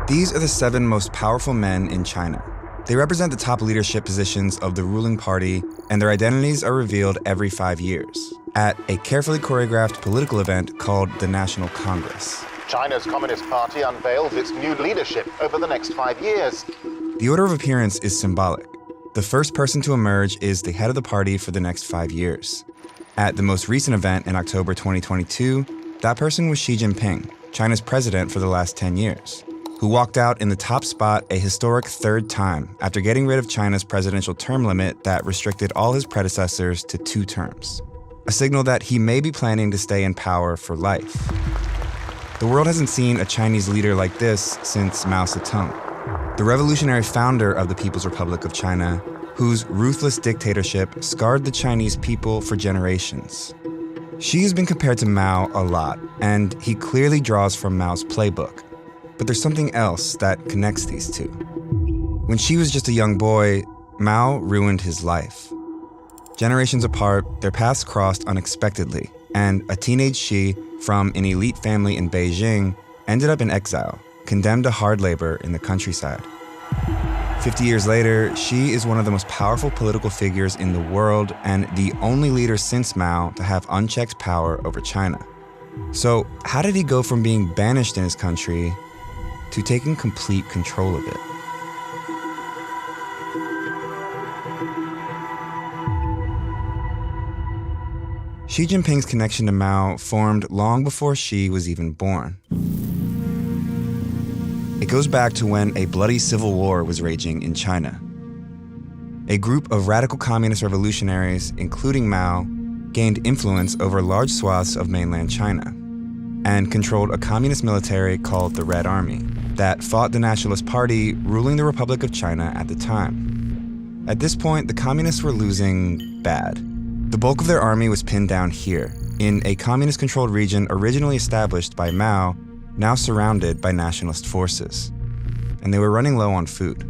These are the 7 most powerful men in China. They represent the top leadership positions of the ruling party, and their identities are revealed every 5 years at a carefully choreographed political event called the National Congress. China's Communist Party unveils its new leadership over the next 5 years. The order of appearance is symbolic. The first person to emerge is the head of the party for the next 5 years. At the most recent event in October 2022, that person was Xi Jinping, China's president for the last 10 years, who walked out in the top spot a historic 3rd time after getting rid of China's presidential term limit that restricted all his predecessors to 2 terms, a signal that he may be planning to stay in power for life. The world hasn't seen a Chinese leader like this since Mao Zedong, the revolutionary founder of the People's Republic of China, whose ruthless dictatorship scarred the Chinese people for generations. Xi has been compared to Mao a lot, and he clearly draws from Mao's playbook. But there's something else that connects these two. When Xi was just a young boy, Mao ruined his life. Generations apart, their paths crossed unexpectedly, and a teenage Xi from an elite family in Beijing ended up in exile, condemned to hard labor in the countryside. 50 years later, Xi is one of the most powerful political figures in the world and the only leader since Mao to have unchecked power over China. So, how did he go from being banished in his country to taking complete control of it? Xi Jinping's connection to Mao formed long before Xi was even born. It goes back to when a bloody civil war was raging in China. A group of radical communist revolutionaries, including Mao, gained influence over large swaths of mainland China and controlled a communist military called the Red Army that fought the Nationalist Party ruling the Republic of China at the time. At this point, the communists were losing bad. The bulk of their army was pinned down here, in a communist-controlled region originally established by Mao, now surrounded by nationalist forces. And they were running low on food.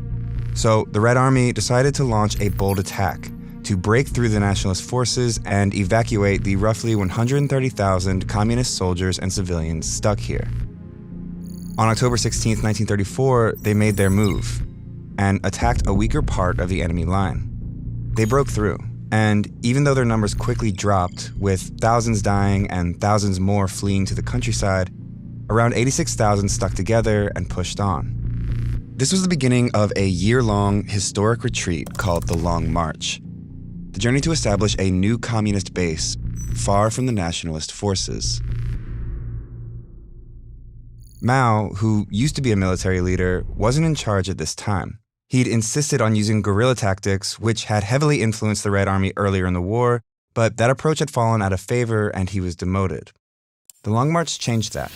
So the Red Army decided to launch a bold attack to break through the nationalist forces and evacuate the roughly 130,000 communist soldiers and civilians stuck here. On October 16, 1934, they made their move and attacked a weaker part of the enemy line. They broke through, and even though their numbers quickly dropped, with thousands dying and thousands more fleeing to the countryside, around 86,000 stuck together and pushed on. This was the beginning of a year-long historic retreat called the Long March, the journey to establish a new communist base far from the nationalist forces. Mao, who used to be a military leader, wasn't in charge at this time. He'd insisted on using guerrilla tactics, which had heavily influenced the Red Army earlier in the war, but that approach had fallen out of favor and he was demoted. The Long March changed that.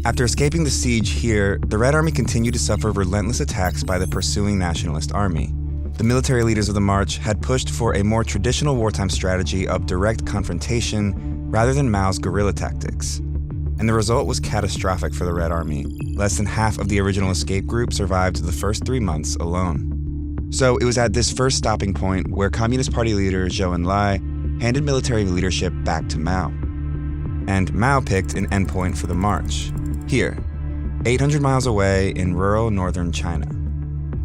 After escaping the siege here, the Red Army continued to suffer relentless attacks by the pursuing Nationalist Army. The military leaders of the march had pushed for a more traditional wartime strategy of direct confrontation rather than Mao's guerrilla tactics. And the result was catastrophic for the Red Army. Less than half of the original escape group survived the first 3 months alone. So it was at this first stopping point where Communist Party leader Zhou Enlai handed military leadership back to Mao. And Mao picked an endpoint for the march, here, 800 miles away in rural northern China.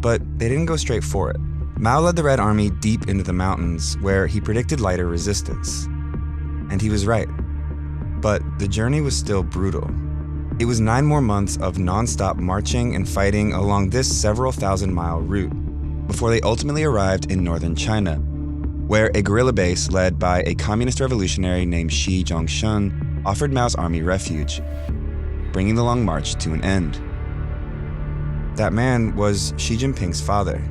But they didn't go straight for it. Mao led the Red Army deep into the mountains where he predicted lighter resistance. And he was right. But the journey was still brutal. It was 9 more months of non-stop marching and fighting along this several thousand-mile route before they ultimately arrived in northern China, where a guerrilla base led by a communist revolutionary named Shi Zhongshun offered Mao's army refuge, bringing the Long March to an end. That man was Xi Jinping's father.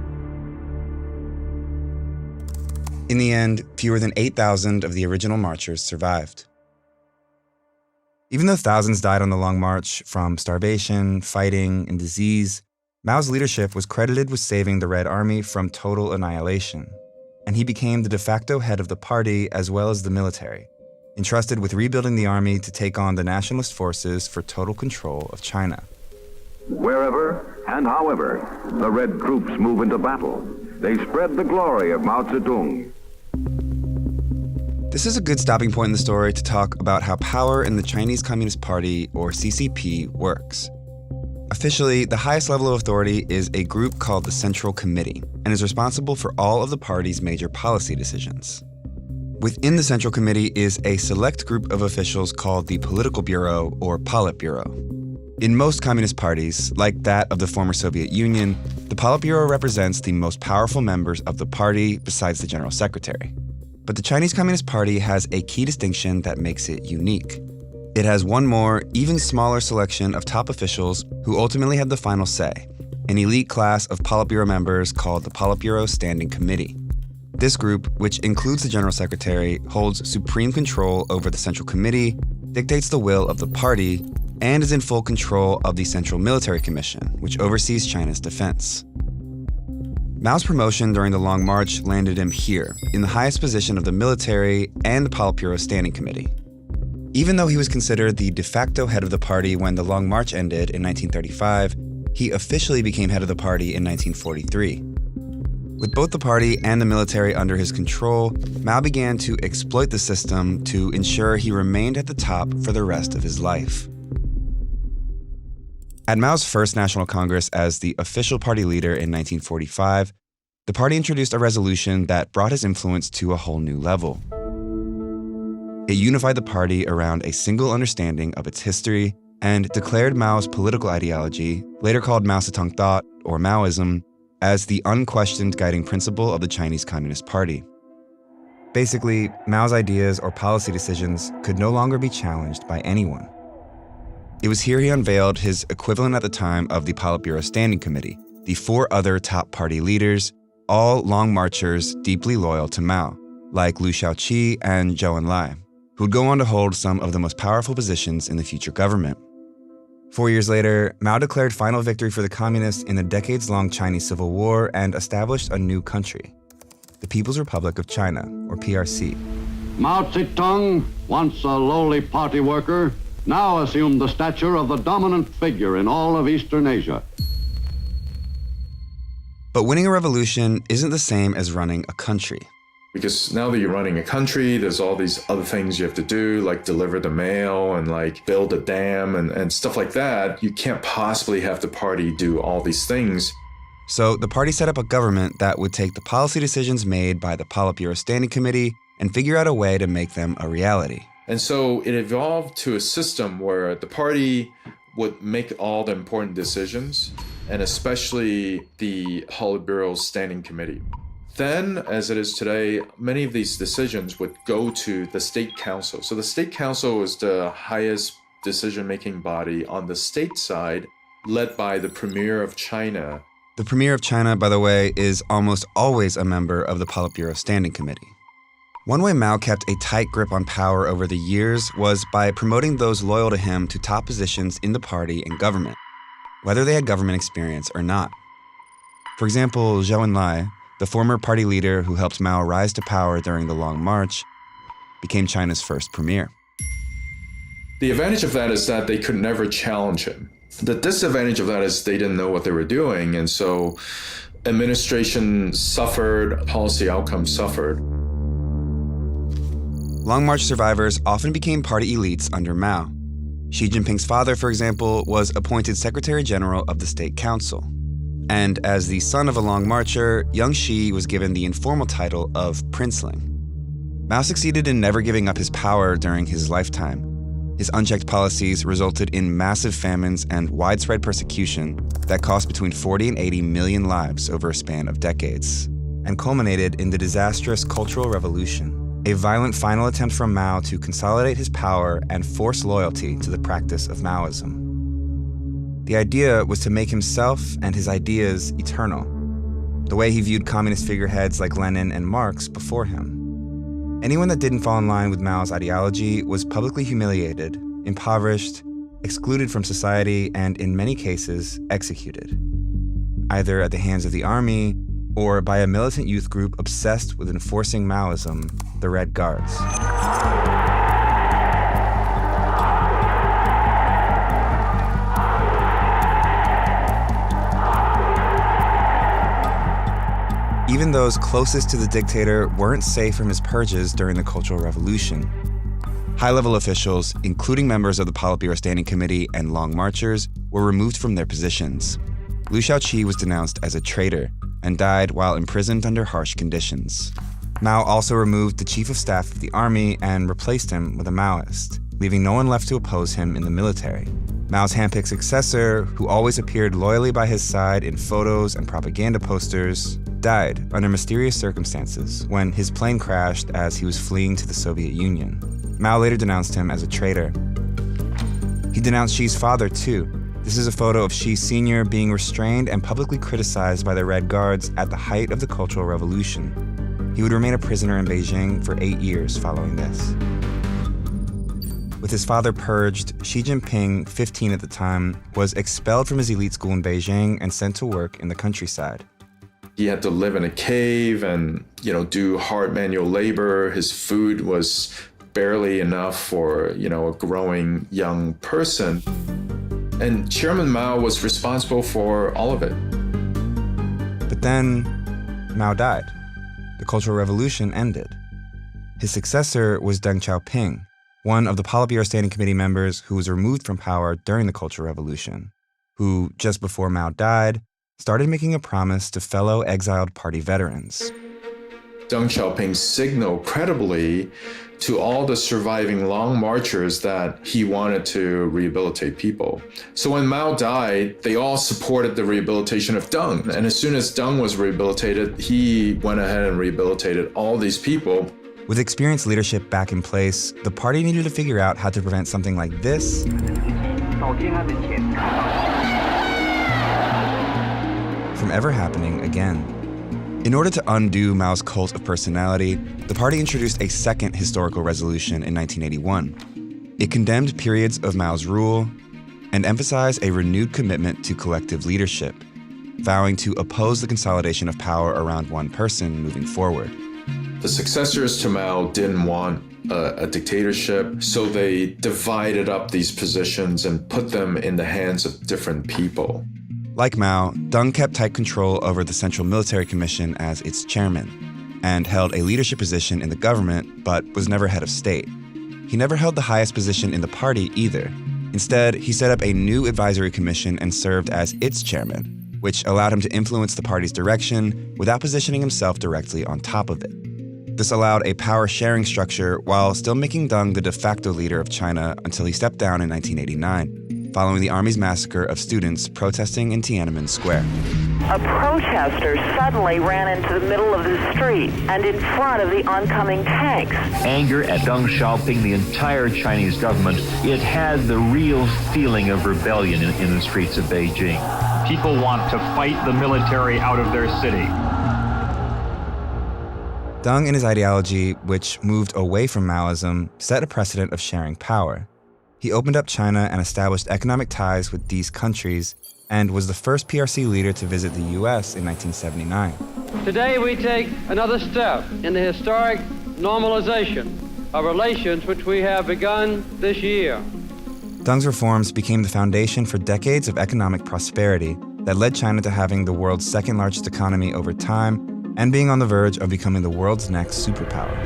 In the end, fewer than 8,000 of the original marchers survived. Even though thousands died on the Long March from starvation, fighting, and disease, Mao's leadership was credited with saving the Red Army from total annihilation, and he became the de facto head of the party as well as the military, entrusted with rebuilding the army to take on the nationalist forces for total control of China. Wherever and however the Red troops move into battle, they spread the glory of Mao Zedong. This is a good stopping point in the story to talk about how power in the Chinese Communist Party, or CCP, works. Officially, the highest level of authority is a group called the Central Committee and is responsible for all of the party's major policy decisions. Within the Central Committee is a select group of officials called the Political Bureau or Politburo. In most communist parties, like that of the former Soviet Union, the Politburo represents the most powerful members of the party besides the General Secretary. But the Chinese Communist Party has a key distinction that makes it unique. It has one more, even smaller selection of top officials who ultimately have the final say, an elite class of Politburo members called the Politburo Standing Committee. This group, which includes the General Secretary, holds supreme control over the Central Committee, dictates the will of the party, and is in full control of the Central Military Commission, which oversees China's defense. Mao's promotion during the Long March landed him here, in the highest position of the military and the Politburo Standing Committee. Even though he was considered the de facto head of the party when the Long March ended in 1935, he officially became head of the party in 1943. With both the party and the military under his control, Mao began to exploit the system to ensure he remained at the top for the rest of his life. At Mao's first National Congress as the official party leader in 1945, the party introduced a resolution that brought his influence to a whole new level. It unified the party around a single understanding of its history and declared Mao's political ideology, later called Mao Zedong thought or Maoism, as the unquestioned guiding principle of the Chinese Communist Party. Basically, Mao's ideas or policy decisions could no longer be challenged by anyone. It was here he unveiled his equivalent at the time of the Politburo Standing Committee, the four other top party leaders, all long marchers deeply loyal to Mao, like Liu Shaoqi and Zhou Enlai, who would go on to hold some of the most powerful positions in the future government. 4 years later, Mao declared final victory for the communists in the decades-long Chinese Civil War and established a new country, the People's Republic of China, or PRC. Mao Zedong, once a lowly party worker, now assumed the stature of the dominant figure in all of Eastern Asia. But winning a revolution isn't the same as running a country. Because now that you're running a country, there's all these other things you have to do, like deliver the mail and like build a dam and stuff like that. You can't possibly have the party do all these things. So the party set up a government that would take the policy decisions made by the Politburo Standing Committee and figure out a way to make them a reality. And so it evolved to a system where the party would make all the important decisions, and especially the Politburo Standing Committee. Then, as it is today, many of these decisions would go to the State Council. So the State Council is the highest decision-making body on the state side, led by the Premier of China. The Premier of China, by the way, is almost always a member of the Politburo Standing Committee. One way Mao kept a tight grip on power over the years was by promoting those loyal to him to top positions in the party and government, whether they had government experience or not. For example, Zhou Enlai, the former party leader who helped Mao rise to power during the Long March, became China's first premier. The advantage of that is that they could never challenge him. The disadvantage of that is they didn't know what they were doing, and so administration suffered, policy outcomes suffered. Long March survivors often became party elites under Mao. Xi Jinping's father, for example, was appointed Secretary General of the State Council. And as the son of a Long Marcher, young Xi was given the informal title of princeling. Mao succeeded in never giving up his power during his lifetime. His unchecked policies resulted in massive famines and widespread persecution that cost between 40 and 80 million lives over a span of decades, and culminated in the disastrous Cultural Revolution, a violent final attempt from Mao to consolidate his power and force loyalty to the practice of Maoism. The idea was to make himself and his ideas eternal, the way he viewed communist figureheads like Lenin and Marx before him. Anyone that didn't fall in line with Mao's ideology was publicly humiliated, impoverished, excluded from society, and in many cases, executed, either at the hands of the army or by a militant youth group obsessed with enforcing Maoism, the Red Guards. Even those closest to the dictator weren't safe from his purges during the Cultural Revolution. High-level officials, including members of the Politburo Standing Committee and Long Marchers, were removed from their positions. Liu Shaoqi was denounced as a traitor and died while imprisoned under harsh conditions. Mao also removed the chief of staff of the army and replaced him with a Maoist, leaving no one left to oppose him in the military. Mao's handpicked successor, who always appeared loyally by his side in photos and propaganda posters, died under mysterious circumstances when his plane crashed as he was fleeing to the Soviet Union. Mao later denounced him as a traitor. He denounced Xi's father, too. This is a photo of Xi Sr. being restrained and publicly criticized by the Red Guards at the height of the Cultural Revolution. He would remain a prisoner in Beijing for 8 years following this. With his father purged, Xi Jinping, 15 at the time, was expelled from his elite school in Beijing and sent to work in the countryside. He had to live in a cave and, do hard manual labor. His food was barely enough for, a growing young person. And Chairman Mao was responsible for all of it. But then, Mao died. The Cultural Revolution ended. His successor was Deng Xiaoping, one of the Politburo Standing Committee members who was removed from power during the Cultural Revolution, who, just before Mao died, started making a promise to fellow exiled party veterans. Deng Xiaoping signaled credibly to all the surviving long marchers that he wanted to rehabilitate people. So when Mao died, they all supported the rehabilitation of Deng. And as soon as Deng was rehabilitated, he went ahead and rehabilitated all these people. With experienced leadership back in place, the party needed to figure out how to prevent something like this from ever happening again. In order to undo Mao's cult of personality, the party introduced a second historical resolution in 1981. It condemned periods of Mao's rule and emphasized a renewed commitment to collective leadership, vowing to oppose the consolidation of power around one person moving forward. The successors to Mao didn't want a dictatorship, so they divided up these positions and put them in the hands of different people. Like Mao, Deng kept tight control over the Central Military Commission as its chairman, and held a leadership position in the government, but was never head of state. He never held the highest position in the party either. Instead, he set up a new advisory commission and served as its chairman, which allowed him to influence the party's direction without positioning himself directly on top of it. This allowed a power-sharing structure while still making Deng the de facto leader of China until he stepped down in 1989. Following the army's massacre of students protesting in Tiananmen Square. A protester suddenly ran into the middle of the street and in front of the oncoming tanks. Anger at Deng Xiaoping, the entire Chinese government, it had the real feeling of rebellion in the streets of Beijing. People want to fight the military out of their city. Deng and his ideology, which moved away from Maoism, set a precedent of sharing power. He opened up China and established economic ties with these countries, and was the first PRC leader to visit the U.S. in 1979. Today we take another step in the historic normalization of relations which we have begun this year. Deng's reforms became the foundation for decades of economic prosperity that led China to having the world's second largest economy over time and being on the verge of becoming the world's next superpower.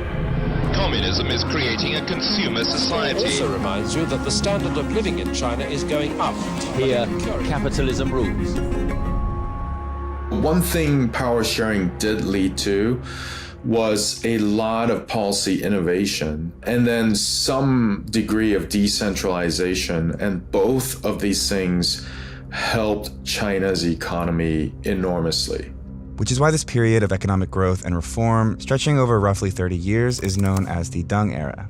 Communism is creating a consumer society. It also reminds you that the standard of living in China is going up. Here, capitalism rules. One thing power sharing did lead to was a lot of policy innovation and then some degree of decentralization. And both of these things helped China's economy enormously. Which is why this period of economic growth and reform, stretching over roughly 30 years, is known as the Deng era.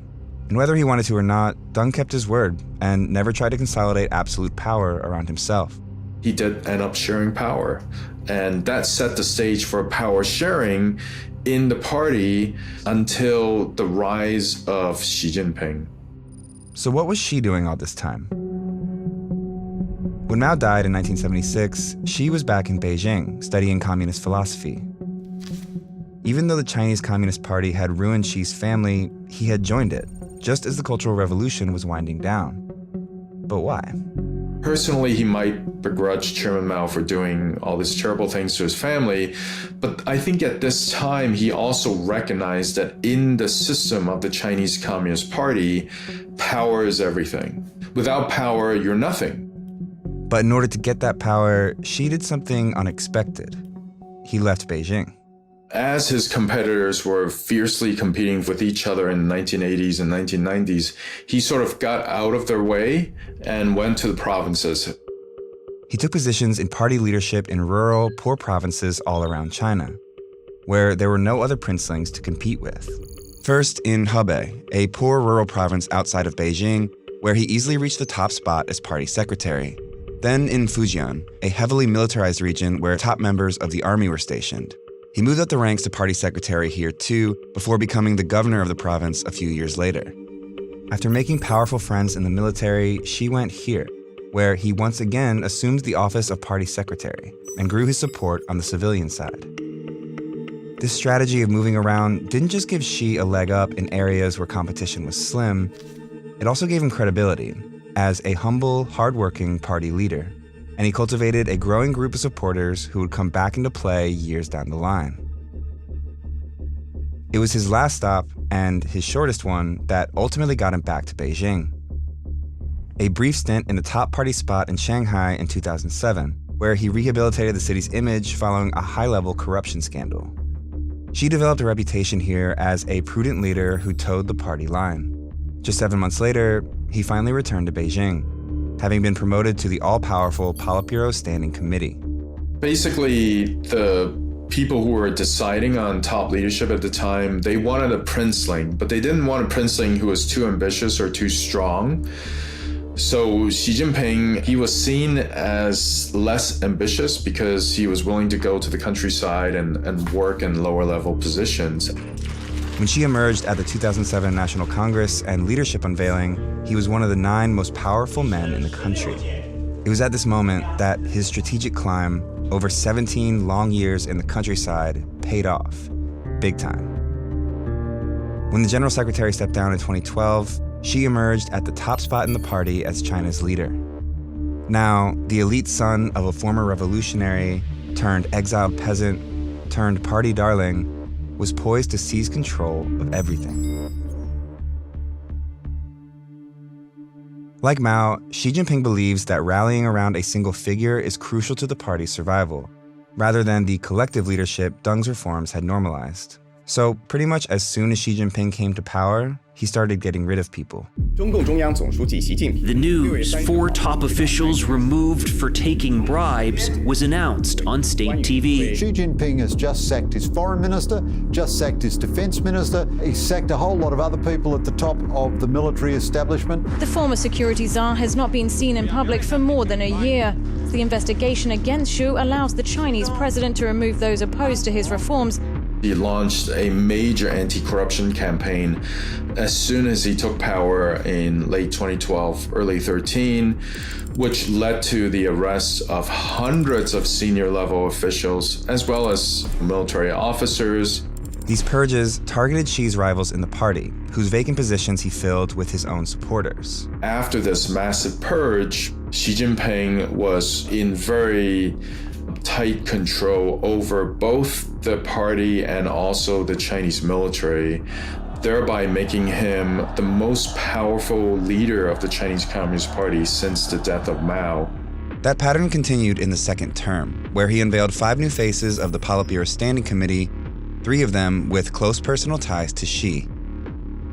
And whether he wanted to or not, Deng kept his word and never tried to consolidate absolute power around himself. He did end up sharing power, and that set the stage for power sharing in the party until the rise of Xi Jinping. So what was Xi doing all this time? When Mao died in 1976, Xi was back in Beijing studying communist philosophy. Even though the Chinese Communist Party had ruined Xi's family, he had joined it, just as the Cultural Revolution was winding down. But why? Personally, he might begrudge Chairman Mao for doing all these terrible things to his family, but I think at this time he also recognized that in the system of the Chinese Communist Party, power is everything. Without power, you're nothing. But in order to get that power, Xi did something unexpected. He left Beijing. As his competitors were fiercely competing with each other in the 1980s and 1990s, he sort of got out of their way and went to the provinces. He took positions in party leadership in rural, poor provinces all around China, where there were no other princelings to compete with. First in Hebei, a poor rural province outside of Beijing, where he easily reached the top spot as party secretary. Then in Fujian, a heavily militarized region where top members of the army were stationed. He moved up the ranks to party secretary here too, before becoming the governor of the province a few years later. After making powerful friends in the military, Xi went here, where he once again assumed the office of party secretary and grew his support on the civilian side. This strategy of moving around didn't just give Xi a leg up in areas where competition was slim, it also gave him credibility as a humble, hardworking party leader. And he cultivated a growing group of supporters who would come back into play years down the line. It was his last stop, and his shortest one, that ultimately got him back to Beijing. A brief stint in the top party spot in Shanghai in 2007, where he rehabilitated the city's image following a high-level corruption scandal. Xi developed a reputation here as a prudent leader who towed the party line. Just 7 months later, he finally returned to Beijing, having been promoted to the all-powerful Politburo Standing Committee. Basically, the people who were deciding on top leadership at the time, they wanted a princeling, but they didn't want a princeling who was too ambitious or too strong. So Xi Jinping, he was seen as less ambitious because he was willing to go to the countryside and work in lower-level positions. When Xi emerged at the 2007 National Congress and leadership unveiling, he was one of the 9 most powerful men in the country. It was at this moment that his strategic climb, over 17 long years in the countryside, paid off, big time. When the General Secretary stepped down in 2012, Xi emerged at the top spot in the party as China's leader. Now, the elite son of a former revolutionary, turned exiled peasant, turned party darling, was poised to seize control of everything. Like Mao, Xi Jinping believes that rallying around a single figure is crucial to the party's survival, rather than the collective leadership Deng's reforms had normalized. So pretty much as soon as Xi Jinping came to power, he started getting rid of people. The news 4 top officials removed for taking bribes was announced on state TV. Xi Jinping has just sacked his foreign minister, just sacked his defense minister. He sacked a whole lot of other people at the top of the military establishment. The former security czar has not been seen in public for more than a year. The investigation against Xu allows the Chinese president to remove those opposed to his reforms. He launched a major anti-corruption campaign as soon as he took power in late 2012, early 13, which led to the arrest of hundreds of senior level officials, as well as military officers. These purges targeted Xi's rivals in the party, whose vacant positions he filled with his own supporters. After this massive purge, Xi Jinping was in very tight control over both the party and also the Chinese military, thereby making him the most powerful leader of the Chinese Communist Party since the death of Mao. That pattern continued in the second term, where he unveiled 5 new faces of the Politburo Standing Committee, 3 of them with close personal ties to Xi.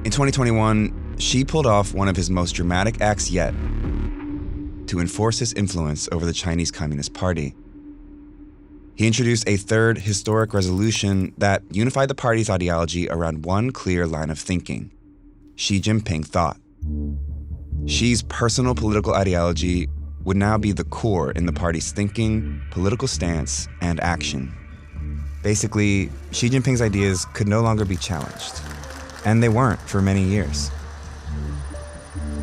In 2021, Xi pulled off one of his most dramatic acts yet to enforce his influence over the Chinese Communist Party. He introduced a 3rd historic resolution that unified the party's ideology around one clear line of thinking: Xi Jinping thought. Xi's personal political ideology would now be the core in the party's thinking, political stance, and action. Basically, Xi Jinping's ideas could no longer be challenged. And they weren't for many years.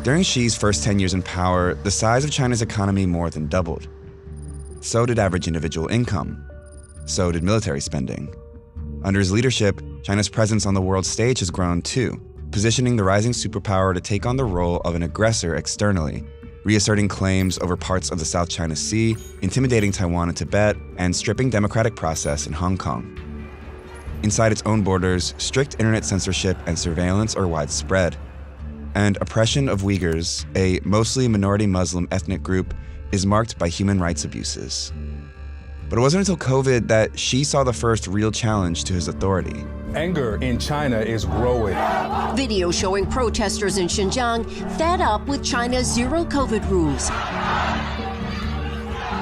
During Xi's first 10 years in power, the size of China's economy more than doubled. So did average individual income. So did military spending. Under his leadership, China's presence on the world stage has grown too, positioning the rising superpower to take on the role of an aggressor externally, reasserting claims over parts of the South China Sea, intimidating Taiwan and Tibet, and stripping democratic process in Hong Kong. Inside its own borders, strict internet censorship and surveillance are widespread. And oppression of Uyghurs, a mostly minority Muslim ethnic group, is marked by human rights abuses. But it wasn't until COVID that Xi saw the first real challenge to his authority. Anger in China is growing. Video showing protesters in Xinjiang fed up with China's zero COVID rules.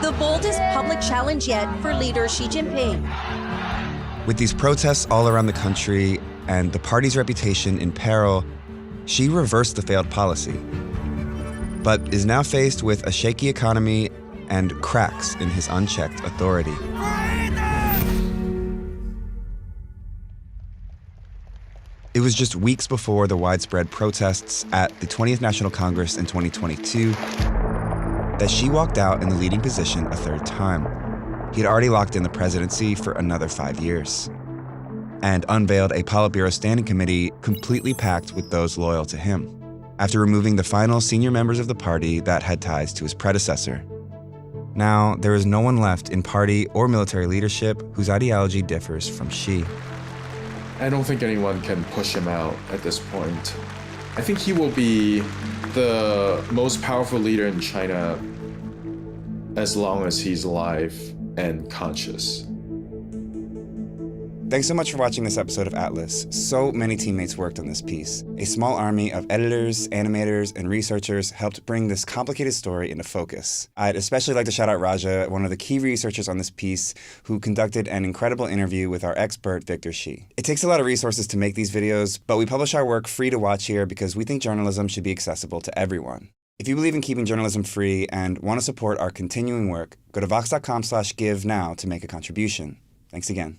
The boldest public challenge yet for leader Xi Jinping. With these protests all around the country and the party's reputation in peril, Xi reversed the failed policy, but is now faced with a shaky economy and cracks in his unchecked authority. It was just weeks before the widespread protests at the 20th National Congress in 2022 that Xi walked out in the leading position a third time. He'd already locked in the presidency for another 5 years and unveiled a Politburo Standing Committee completely packed with those loyal to him, after removing the final senior members of the party that had ties to his predecessor. Now, there is no one left in party or military leadership whose ideology differs from Xi. I don't think anyone can push him out at this point. I think he will be the most powerful leader in China as long as he's alive and conscious. Thanks so much for watching this episode of Atlas. So many teammates worked on this piece. A small army of editors, animators, and researchers helped bring this complicated story into focus. I'd especially like to shout out Raja, one of the key researchers on this piece, who conducted an incredible interview with our expert, Victor Xi. It takes a lot of resources to make these videos, but we publish our work free to watch here because we think journalism should be accessible to everyone. If you believe in keeping journalism free and want to support our continuing work, go to vox.com/give now to make a contribution. Thanks again.